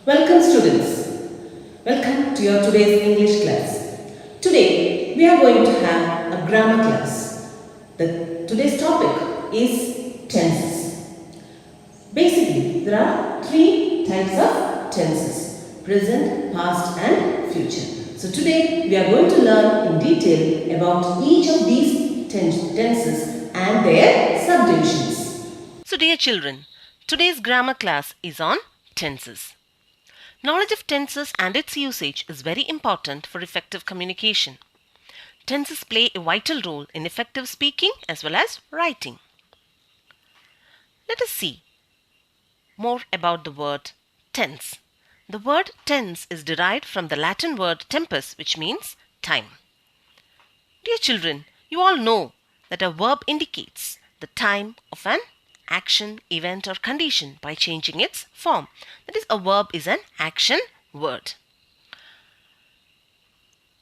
Welcome students. Welcome to your today's English class. Today we are going to have a grammar class. Today's topic is tenses. Basically, there are three types of tenses: present, past and future. So today we are going to learn in detail about each of these tenses and their subdivisions. So dear children, today's grammar class is on tenses. Knowledge of tenses and its usage is very important for effective communication. Tenses play a vital role in effective speaking as well as writing. Let us see more about the word tense. The word tense is derived from the Latin word tempus, which means time. Dear children, you all know that a verb indicates the time of an action, event or condition by changing its form. That is, a verb is an action word.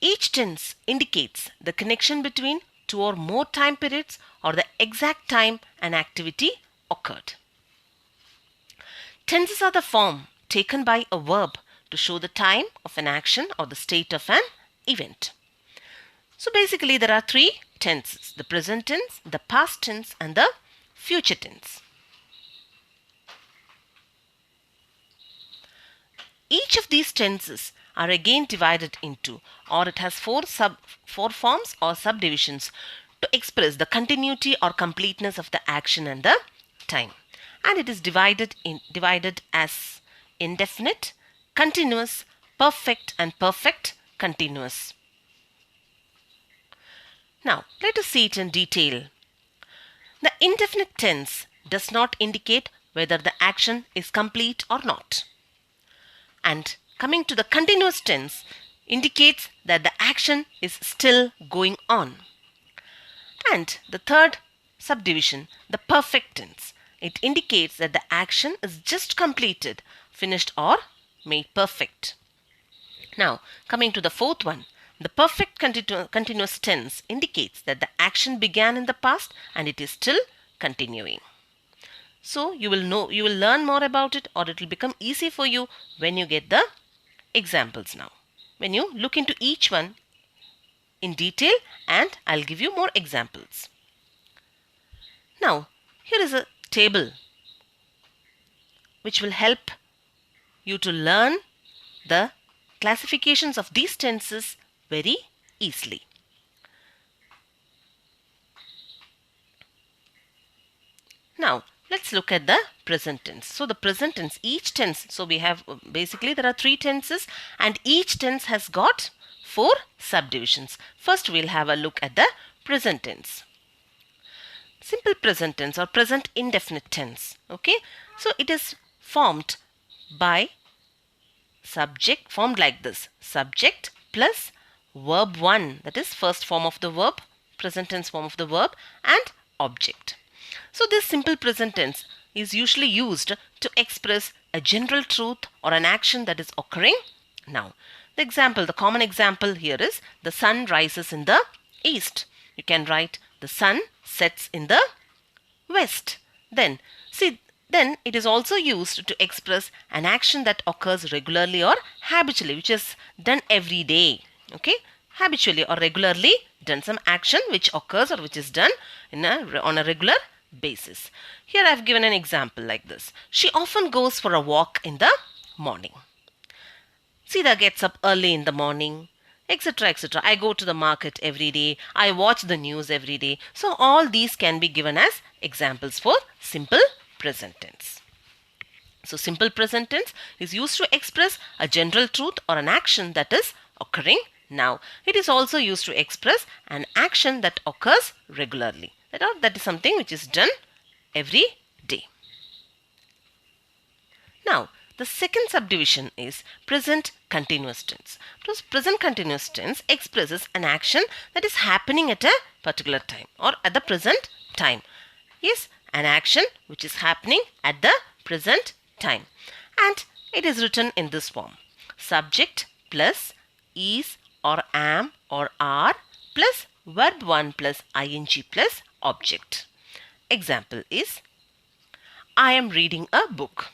Each tense indicates the connection between two or more time periods or the exact time an activity occurred. Tenses are the form taken by a verb to show the time of an action or the state of an event. So basically there are three tenses: the present tense, the past tense and the future tense. Each of these tenses are again divided into, or it has four forms or subdivisions to express the continuity or completeness of the action and the time. And it is divided as indefinite, continuous, perfect and perfect continuous. Now let us see it in detail. The indefinite tense does not indicate whether the action is complete or not. And coming to the continuous tense indicates that the action is still going on. And the third subdivision, the perfect tense, it indicates that the action is just completed, finished or made perfect. Now coming to the fourth one, the perfect continuous tense indicates that the action began in the past and it is still continuing. So you will learn more about it, or it will become easy for you when you get the examples now. When you look into each one in detail, and I'll give you more examples. Now here is a table which will help you to learn the classifications of these tenses very easily. Now let's look at the present tense. So the present tense, each tense, so we have basically there are three tenses and each tense has got four subdivisions. First we'll have a look at the present tense. Simple present tense or present indefinite tense. Okay, so it is formed by subject, formed like this: subject plus verb 1, that is first form of the verb, present tense form of the verb, and object. So this simple present tense is usually used to express a general truth or an action that is occurring now. The common example here is the sun rises in the east. You can write the sun sets in the west. Then it is also used to express an action that occurs regularly or habitually, which is done every day. Okay, habitually or regularly done, some action which occurs or which is done on a regular basis. Here I have given an example like this: she often goes for a walk in the morning. Sita gets up early in the morning, etc., etc. I go to the market every day. I watch the news every day. So all these can be given as examples for simple present tense. So simple present tense is used to express a general truth or an action that is occurring now. It is also used to express an action that occurs regularly. That is something which is done every day. Now the second subdivision is present continuous tense. Because present continuous tense expresses an action that is happening at a particular time or at the present time. Yes, an action which is happening at the present time. And it is written in this form: subject plus is or am or are plus verb 1 plus ing plus object. Example is: I am reading a book.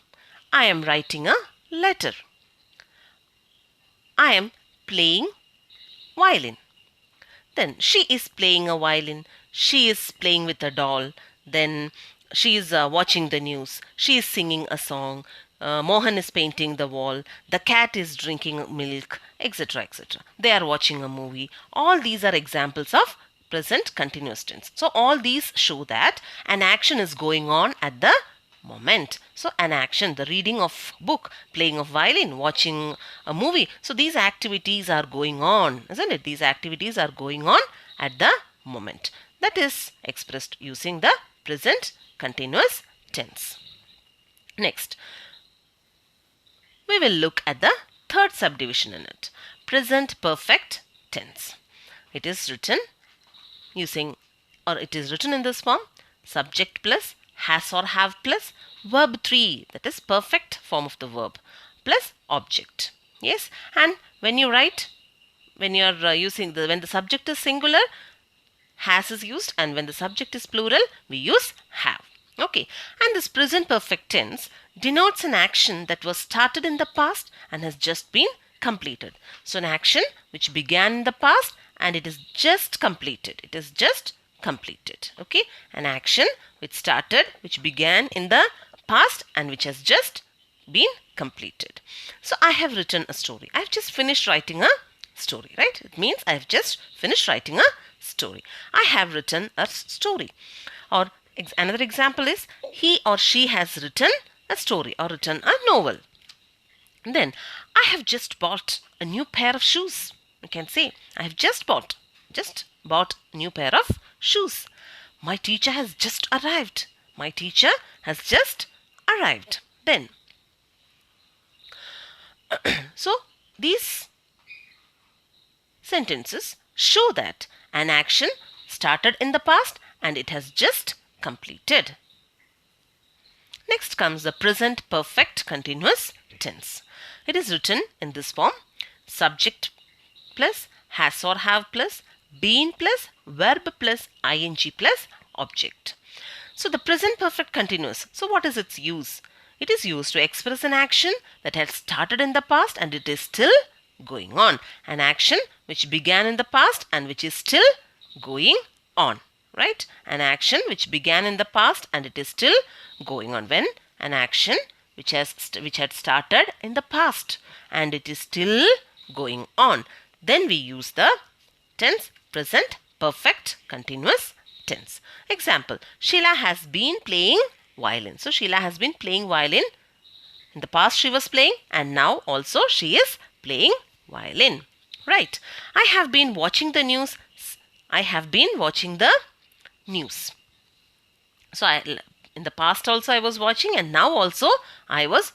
I am writing a letter. I am playing violin. Then she is playing a violin. She is playing with a doll. Then she is watching the news. She is singing a song. Mohan is painting the wall. The cat is drinking milk, etc. etc. They are watching a movie. All these are examples of present continuous tense. So all these show that an action is going on at the moment. So an action, the reading of book, playing of violin, watching a movie. So these activities are going on, isn't it? These activities are going on at the moment. That is expressed using the present continuous tense. Next, we will look at the third subdivision in it, present perfect tense. It is written using, or it is written in this form: subject plus has or have plus verb 3, that is perfect form of the verb, plus object. Yes, and when you write, when you are using the, when the subject is singular, has is used, and when the subject is plural, we use have. Okay, and this present perfect tense denotes an action that was started in the past and has just been completed. So an action which began in the past and it is just completed. It is just completed. Okay, an action which started, which began in the past and which has just been completed. So I have written a story. I have just finished writing a story, right? It means I have just finished writing a story. I have written a story. Or another example is he or she has written a story or written a novel. Then I have just bought a new pair of shoes. You can say I have just bought a new pair of shoes. My teacher has just arrived. My teacher has just arrived. Then so these sentences show that an action started in the past and it has just completed. Next comes the present perfect continuous tense. It is written in this form: subject plus has or have plus been plus verb plus ing plus object. So the present perfect continuous, so what is its use? It is used to express an action that had started in the past and it is still going on. An action which began in the past and which is still going on, right? An action which began in the past and it is still going on. When an action which had started in the past and it is still going on, then we use the tense present perfect continuous tense. Example: Sheila has been playing violin. So Sheila has been playing violin. In the past she was playing and now also she is playing violin. Right. I have been watching the news. I have been watching the news. So in the past also I was watching and now also I was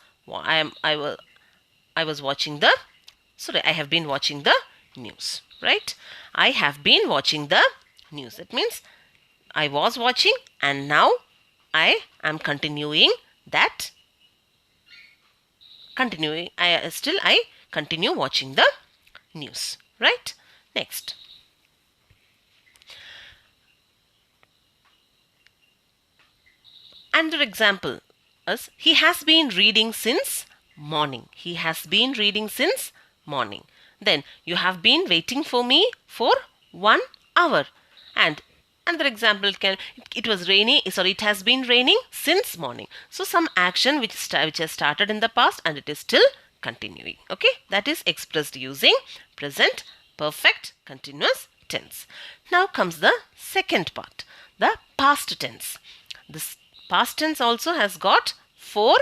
watching the, sorry, I have been watching the news, right? I have been watching the news. It means I was watching and now I am continuing that. I continue watching the news, right? Next. Another example is he has been reading since morning. He has been reading since morning. Then you have been waiting for me for 1 hour. And another example it was rainy. Sorry, it has been raining since morning. So some action which has started in the past and it is still continuing. Okay, that is expressed using present perfect continuous tense. Now comes the second part, the past tense. This past tense also has got 4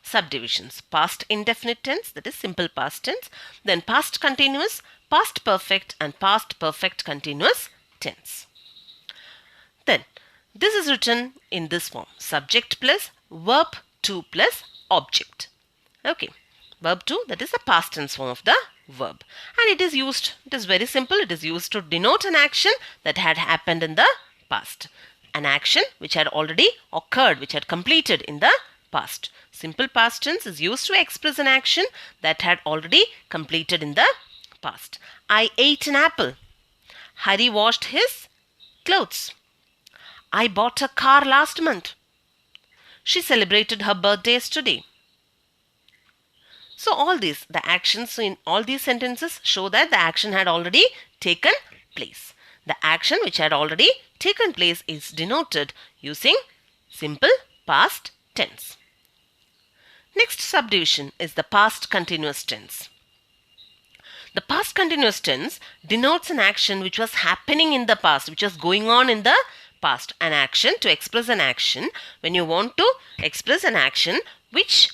subdivisions: past indefinite tense, that is simple past tense, then past continuous, past perfect, and past perfect continuous tense. Then this is written in this form: subject plus verb 2 plus object. Okay, verb 2, that is the past tense form of the verb, and it is very simple. It is used to denote an action that had happened in the past, an action which had already occurred, which had completed in the past. Simple past tense is used to express an action that had already completed in the past. I ate an apple. Hari washed his clothes. I bought a car last month. She celebrated her birthday yesterday. So all these, the actions in all these sentences show that the action had already taken place. The action which had already taken place is denoted using simple past tense. Next subdivision is the past continuous tense. The past continuous tense denotes an action which was happening in the past, which was going on in the past. An action, to express an action, when you want to express an action which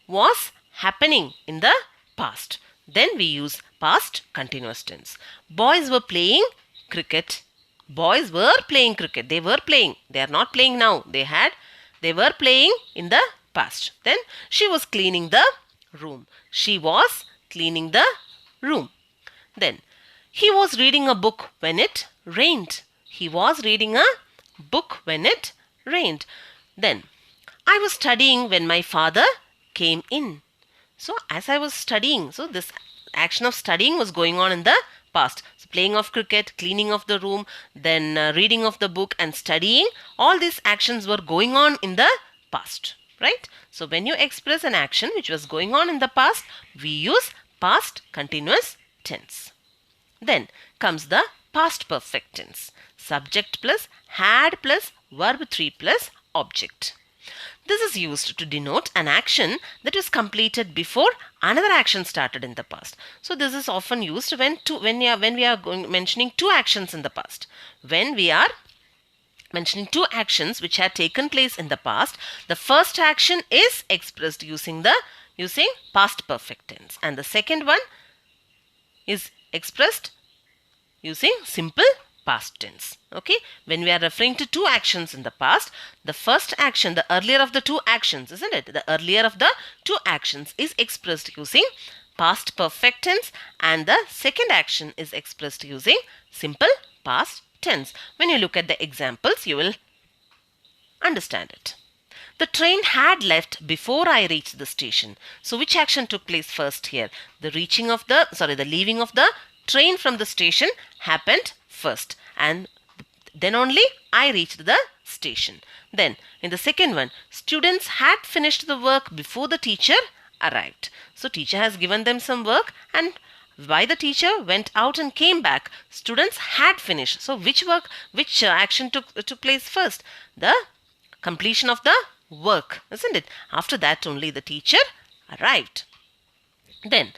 was happening in the past, then we use past continuous tense. Boys were playing cricket. Boys were playing cricket. They were playing. They are not playing now. They were playing in the past. Then she was cleaning the room. She was cleaning the room. Then he was reading a book when it rained. He was reading a book when it rained. Then I was studying when my father came in. So as I was studying, so this action of studying was going on in the past. So playing of cricket, cleaning of the room, then reading of the book and studying, all these actions were going on in the past, right? So when you express an action which was going on in the past, we use past continuous tense. Then comes the past perfect tense. Subject plus had plus verb 3 plus object. This is used to denote an action that was completed before another action started in the past. So this is often used when we are mentioning two actions in the past. When we are mentioning two actions which had taken place in the past, the first action is expressed using past perfect tense, and the second one is expressed using simple past tense. Okay, when we are referring to two actions in the past, the first action, the earlier of the two actions, isn't it? The earlier of the two actions is expressed using past perfect tense, and the second action is expressed using simple past tense. When you look at the examples, you will understand it. The train had left before I reached the station. So which action took place first here? The leaving of the train from the station happened first, and then only I reached the station. Then in the second one, students had finished the work before the teacher arrived. So teacher has given them some work, and why the teacher went out and came back, students had finished. So which action took place first? The completion of the work, isn't it? After that only the teacher arrived. Then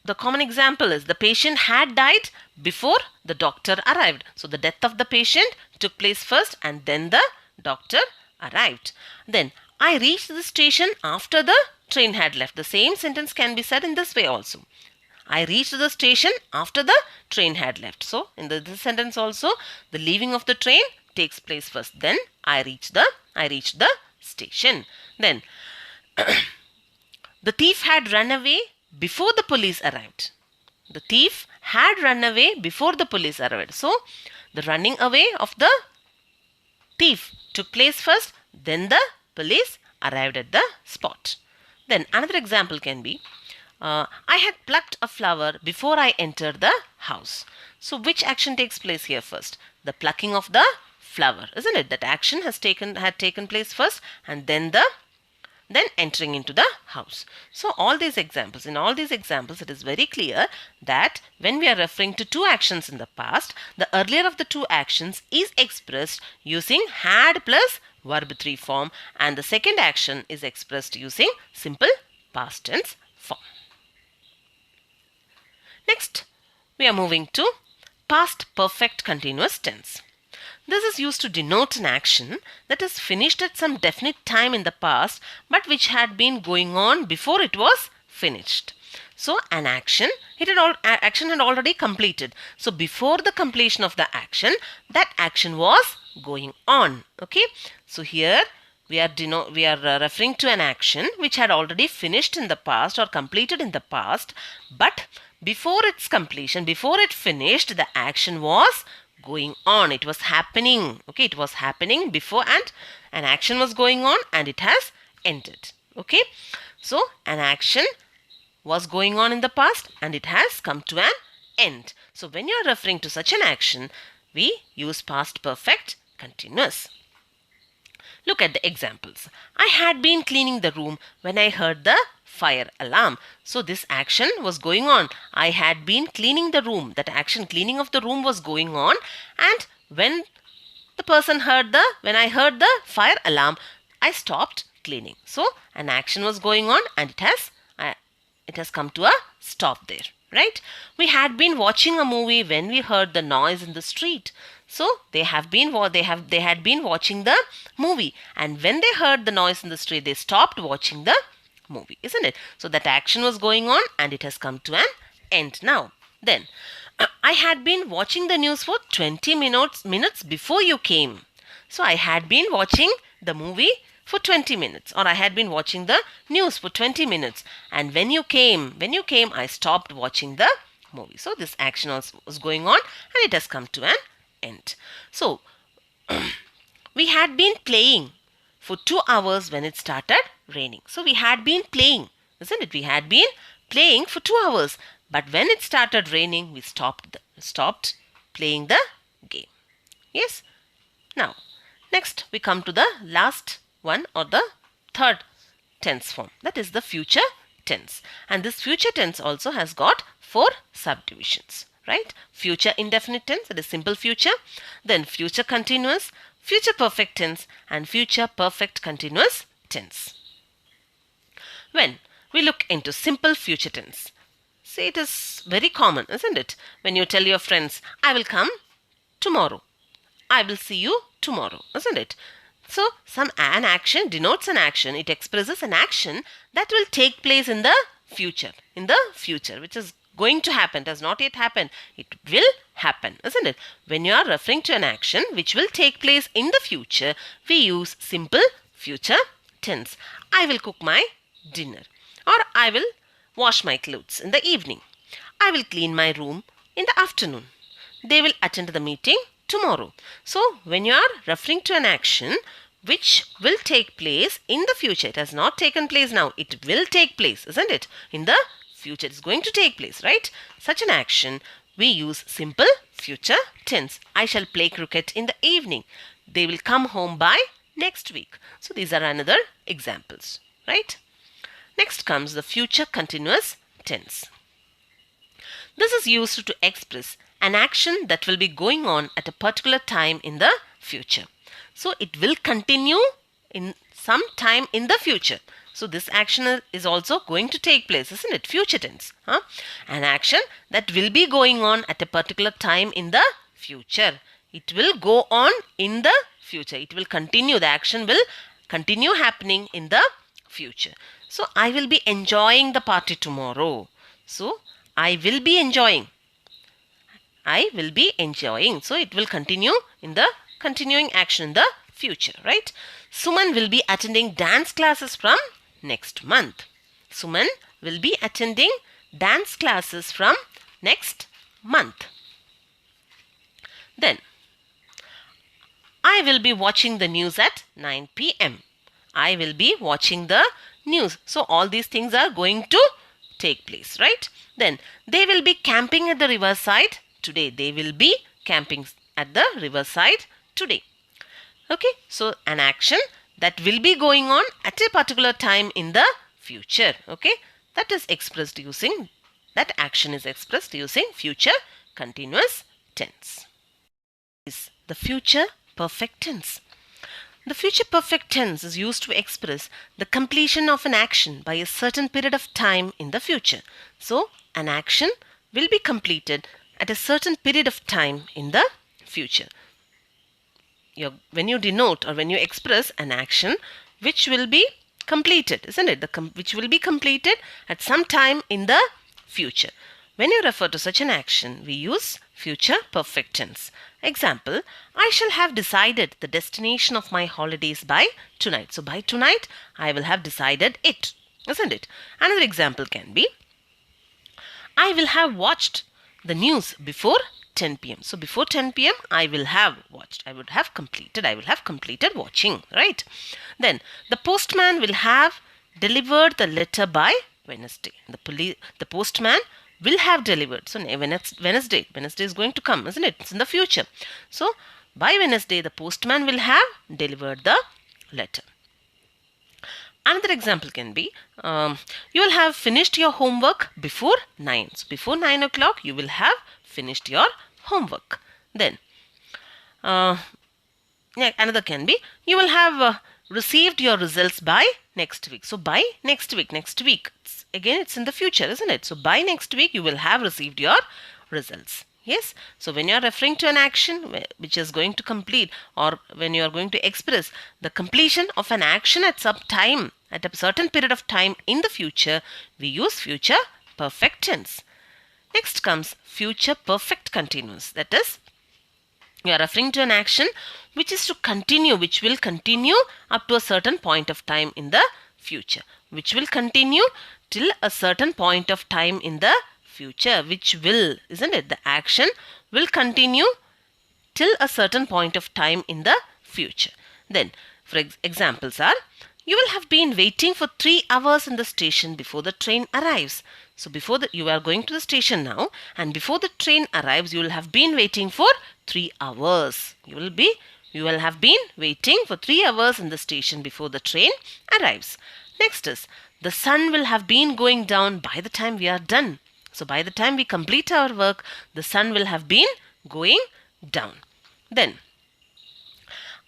the common example is the patient had died before the doctor arrived. So the death of the patient took place first, and then the doctor arrived. Then I reached the station after the train had left. The same sentence can be said in this way also. I reached the station after the train had left. So in this sentence also, the leaving of the train takes place first. Then I reached the station. Then the thief had run away before the police arrived. The thief had run away before the police arrived. So the running away of the thief took place first, then the police arrived at the spot. Then another example can be, I had plucked a flower before I entered the house. So which action takes place here first? The plucking of the flower, isn't it? That action had taken place first, and then entering into the house. So in all these examples, it is very clear that when we are referring to two actions in the past, the earlier of the two actions is expressed using had plus verb 3 form, and the second action is expressed using simple past tense form. Next, we are moving to past perfect continuous tense. This is used to denote an action that is finished at some definite time in the past, but which had been going on before it was finished. So an action had already completed. So before the completion of the action, that action was going on. Okay. So here we are referring to an action which had already finished in the past or completed in the past, but before its completion, before it finished, the action was going on. It was happening. Okay, it was happening before, and an action was going on, and it has ended. Okay, so an action was going on in the past and it has come to an end. So when you are referring to such an action, we use past perfect continuous. Look at the examples. I had been cleaning the room when I heard the fire alarm. So this action was going on. I had been cleaning the room. That action, cleaning of the room, was going on. And when I heard the fire alarm, I stopped cleaning. So an action was going on and it has come to a stop there, right? We had been watching a movie when we heard the noise in the street. So they had been watching the movie, and when they heard the noise in the street, they stopped watching the movie, isn't it? So that action was going on and it has come to an end now. Then I had been watching the news for 20 minutes before you came. So I had been watching the movie for 20 minutes, or I had been watching the news for 20 minutes, and when you came I stopped watching the movie. So this action was going on and it has come to an end. So we had been playing for 2 hours when it started raining. So we had been playing, isn't it? We had been playing for 2 hours, but when it started raining, we stopped playing the game. Yes. Now, next we come to the last one, or the third tense form. That is the future tense. And this future tense also has got 4 subdivisions, right? Future indefinite tense, that is simple future. Then future continuous, future perfect tense, and future perfect continuous tense. When we look into simple future tense, see, it is very common, isn't it? When you tell your friends, I will come tomorrow, I will see you tomorrow, isn't it? So an action denotes an action. It expresses an action that will take place in the future, which is going to happen. It has not yet happened. It will happen, isn't it? When you are referring to an action which will take place in the future, we use simple future tense. I will cook my dinner, or I will wash my clothes in the evening. I will clean my room in the afternoon. They will attend the meeting tomorrow. So when you are referring to an action which will take place in the future, it has not taken place now, it will take place, isn't it? In the future, it's going to take place, right? Such an action, we use simple future tense. I shall play cricket in the evening. They will come home by next week. So these are another examples, right? Next comes the future continuous tense. This is used to express an action that will be going on at a particular time in the future. So it will continue in some time in the future. So this action is also going to take place, isn't it? Future tense. An action that will be going on at a particular time in the future. It will go on in the future. It will continue. The action will continue happening in the future. So I will be enjoying the party tomorrow. So I will be enjoying. I will be enjoying. So it will continue in the continuing action in the future, right? Suman will be attending dance classes from next month. Suman will be attending dance classes from next month. Then, I will be watching the news at 9 p.m. I will be watching the news. So all these things are going to take place, right? Then, they will be camping at the riverside today. They will be camping at the riverside today. Okay, so an action that will be going on at a particular time in the future. Okay, that action is expressed using future continuous tense. Is the future perfect tense. The future perfect tense is used to express the completion of an action by a certain period of time in the future. So, an action will be completed at a certain period of time in the future. When you denote or when you express an action which will be completed, isn't it? Which will be completed at some time in the future. When you refer to such an action, we use future perfect tense. Example, I shall have decided the destination of my holidays by tonight. So by tonight, I will have decided it, isn't it? Another example can be, I will have watched the news before 10 p.m. So before 10 p.m. I will have watched. I will have completed watching, right? Then the postman will have delivered the letter by Wednesday. The postman will have delivered. So Wednesday is going to come, isn't it? It's in the future. So by Wednesday, the postman will have delivered the letter. Another example can be, you will have finished your homework before 9. So before 9 o'clock, you will have finished your homework. Then, another can be, you will have received your results by next week. So by next week, again it's in the future, isn't it? So by next week, you will have received your results. Yes, so when you are referring to an action which is going to complete, or when you are going to express the completion of an action at some time, at a certain period of time in the future, we use future perfect tense. Next comes future perfect continuous. That is, you are referring to an action which is to continue, which will continue up to a certain point of time in the future, which will continue till a certain point of time in the future, which will, isn't it? The action will continue till a certain point of time in the future. Then, for examples are, you will have been waiting for 3 hours in the station before the train arrives. So before you are going to the station now, and before the train arrives, you will have been waiting for 3 hours. You will have been waiting for 3 hours in the station before the train arrives. Next is, the sun will have been going down by the time we are done. So by the time we complete our work, the sun will have been going down. Then,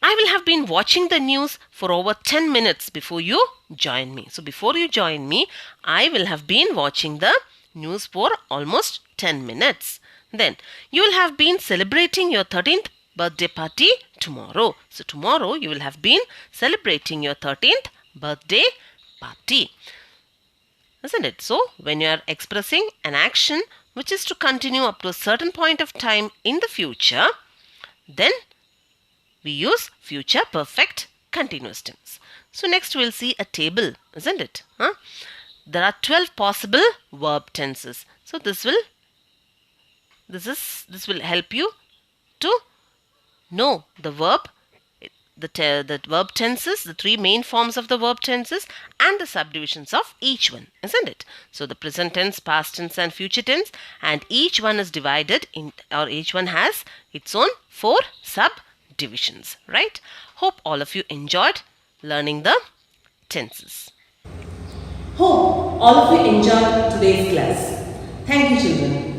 I will have been watching the news for over 10 minutes before you join me. So before you join me, I will have been watching the news for almost 10 minutes. Then, you will have been celebrating your 13th birthday party tomorrow. So tomorrow, you will have been celebrating your 13th birthday party. Isn't it? So, when you are expressing an action which is to continue up to a certain point of time in the future, then we use future perfect continuous tense. So, next we'll see a table, isn't it? There are 12 possible verb tenses. So, this will help you to know the verb, the verb tenses, the 3 main forms of the verb tenses, and the subdivisions of each one, isn't it? So the present tense, past tense, and future tense, and each one is divided in, or each one has its own 4 subdivisions, right? Hope all of you enjoyed learning the tenses. Hope all of you enjoyed today's class. Thank you, children.